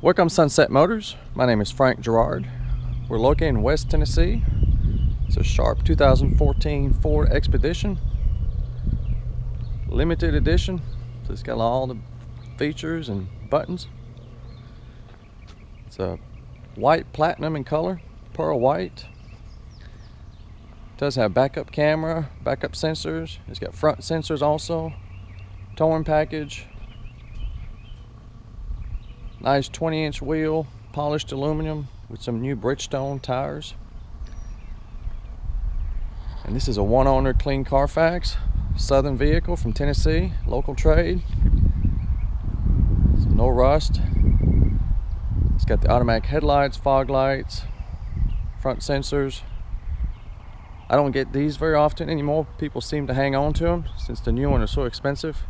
Welcome Sunset Motors. My name is Frank Gerard. We're located in West Tennessee. It's a sharp 2014 Ford Expedition. Limited edition. So it's got all the features and buttons. It's a white platinum in color, pearl white. It does have backup camera, backup sensors. It's got front sensors also. Towing package. Nice 20-inch wheel, polished aluminum with some new Bridgestone tires. And this is a one-owner clean Carfax, southern vehicle from Tennessee, local trade. So no rust. It's got the automatic headlights, fog lights, front sensors. I don't get these very often anymore. People seem to hang on to them since the new one is so expensive.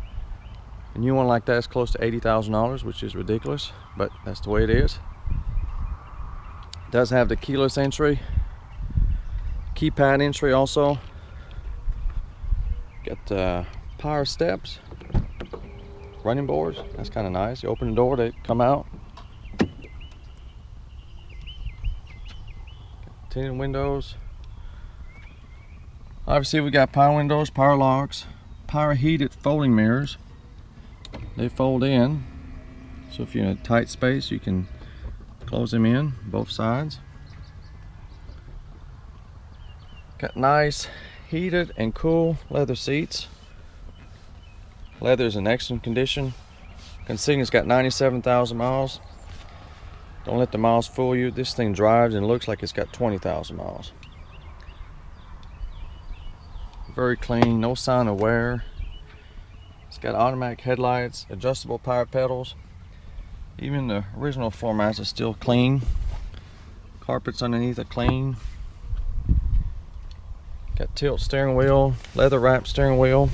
A new one like that is close to $80,000, which is ridiculous, but that's the way it is. It does have the keyless entry, keypad entry also. Got power steps, running boards. That's kind of nice. You open the door, they come out. Tinted windows. Obviously, we got power windows, power locks, power heated folding mirrors. They fold in, so if you're in a tight space you can close them in both sides. Got nice heated and cool leather seats. Leather is in excellent condition. Considering it's got 97,000 miles, don't let the miles fool you. This thing drives and looks like it's got 20,000 miles. Very clean, no sign of wear. It's got automatic headlights, adjustable power pedals. Even the original floor mats are still clean. Carpets underneath are clean. Got tilt steering wheel, leather wrapped steering wheel.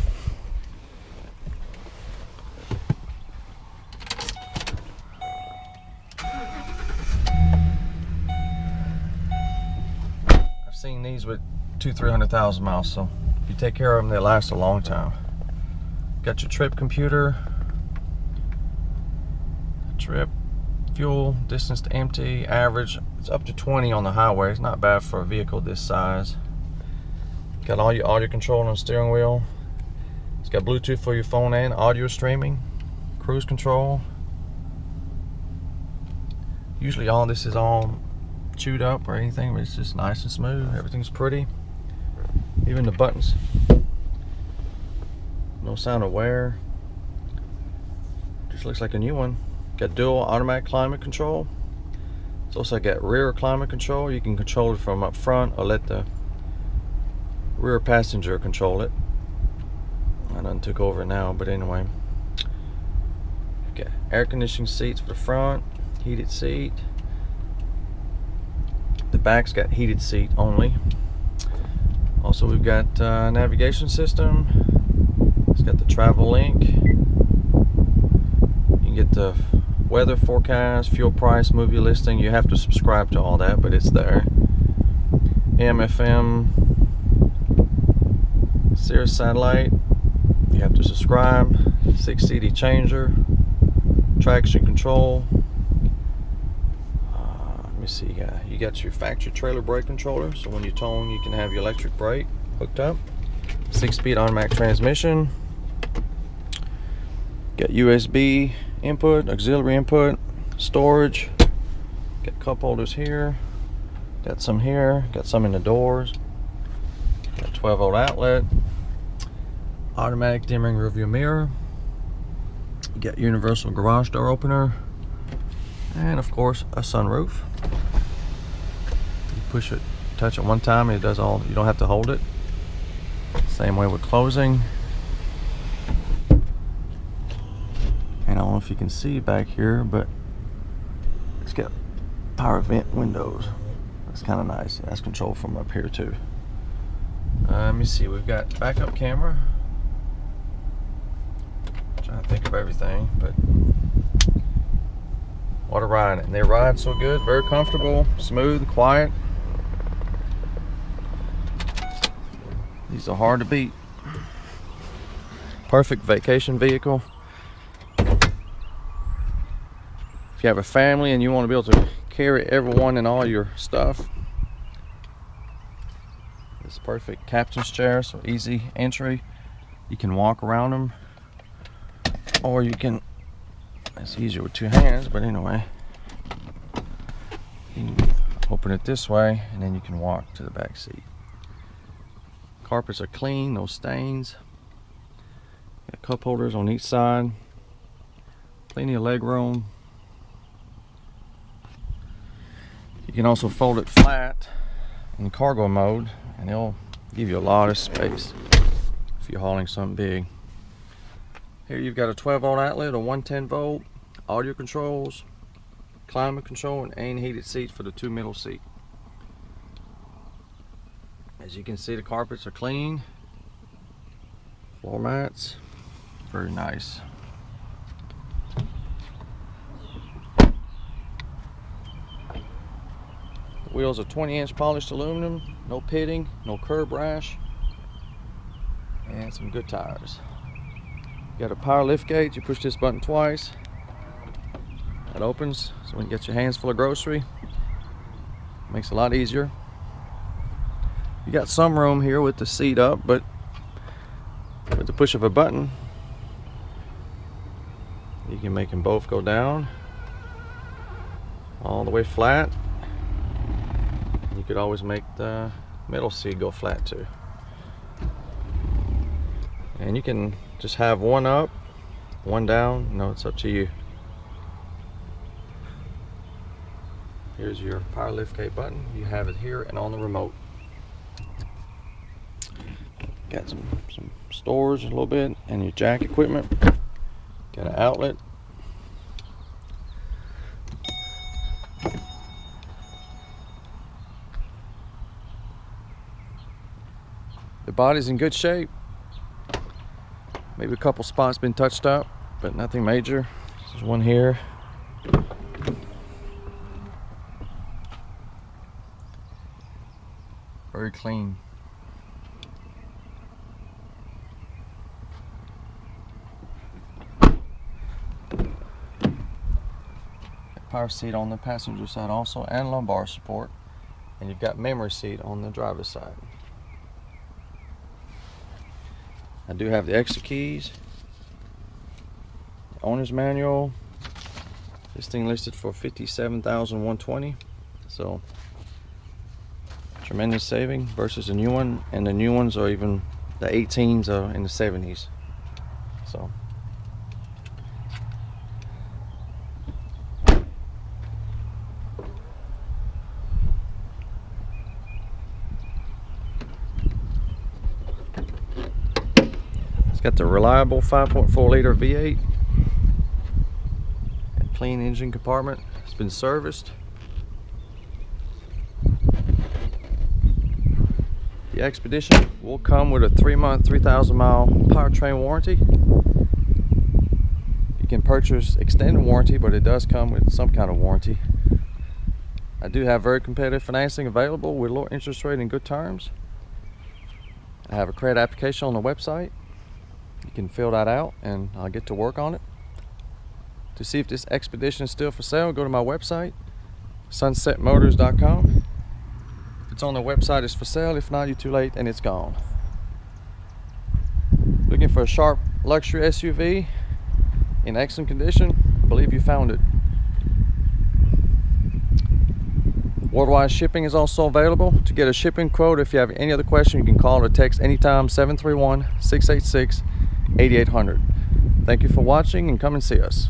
I've seen these with 200,000-300,000 miles, so if you take care of them, they last a long time. Got your trip computer, trip, fuel, distance to empty, average. It's up to 20 on the highway. It's not bad for a vehicle this size. Got all your audio control on the steering wheel. It's got Bluetooth for your phone and audio streaming, cruise control. Usually all this is all chewed up or anything, but it's just nice and smooth. Everything's pretty. Even the buttons. No sign of wear. Just looks like a new one. Got dual automatic climate control. It's also got rear climate control. You can control it from up front or let the rear passenger control it. I done took over now, but anyway. Got air conditioning seats for the front, heated seat. The back's got heated seat only. Also, we've got navigation system. It's got the travel link. You can get the weather forecast, fuel price, movie listing. You have to subscribe to all that, but it's there. AM, FM, Sirius satellite. You have to subscribe. 6 CD changer, traction control. Let me see. You got your factory trailer brake controller, so when you tone, you can have your electric brake hooked up. 6-speed automatic transmission. Got USB input, auxiliary input, storage. Got cup holders here. Got some here. Got some in the doors. Got 12-volt outlet. Automatic dimming rearview mirror. You got universal garage door opener. And of course, a sunroof. You push it, touch it one time, and it does all. You don't have to hold it. Same way with closing. And I don't know if you can see back here, but it's got power vent windows. That's kind of nice. That's controlled from up here too. Let me see. We've got backup camera. Trying to think of everything, but what a ride! And they ride so good, very comfortable, smooth, quiet. These are hard to beat. Perfect vacation vehicle. If you have a family and you want to be able to carry everyone and all your stuff, it's perfect. Captain's chair, so easy entry. You can walk around them, or you can, it's easier with two hands, but anyway, you can open it this way and then you can walk to the back seat. Carpets are clean, no stains. Got cup holders on each side, plenty of leg room. You can also fold it flat in cargo mode and it'll give you a lot of space if you're hauling something big. Here you've got a 12-volt outlet, a 110-volt, audio controls, climate control, and heated seats for the two middle seat. As you can see, the carpets are clean, floor mats, very nice. The wheels are 20-inch polished aluminum, no pitting, no curb rash, and some good tires. You got a power lift gate. You push this button twice, that opens, so when you get your hands full of grocery, it makes it a lot easier. You got some room here with the seat up, but with the push of a button, you can make them both go down all the way flat. You could always make the middle seat go flat too. And you can just have one up, one down. No, it's up to you. Here's your power liftgate button. You have it here and on the remote. Got some storage a little bit, and your jack equipment. Got an outlet. The body's in good shape. Maybe a couple spots been touched up, but nothing major. There's one here. Very clean. Power seat on the passenger side also, and lumbar support, and you've got memory seat on the driver's side. I do have the extra keys, the owner's manual. This thing listed for $57,120, so tremendous saving versus a new one, and the new ones are even, the 18s are in the 70s. So it's got the reliable 5.4 liter V8, and clean engine compartment. It's been serviced. The Expedition will come with a 3-month, 3,000-mile powertrain warranty. You can purchase extended warranty, but it does come with some kind of warranty. I do have very competitive financing available with low interest rate and good terms. I have a credit application on the website. You can fill that out and I'll get to work on it. To see if this Expedition is still for sale, go to my website, susnetmotors.com. If it's on the website, it's for sale. If not, you're too late and it's gone. Looking for a sharp luxury SUV in excellent condition? I believe you found it. Worldwide shipping is also available. To get a shipping quote, if you have any other question, you can call or text anytime, 731-686-8800. Thank you for watching, and come and see us.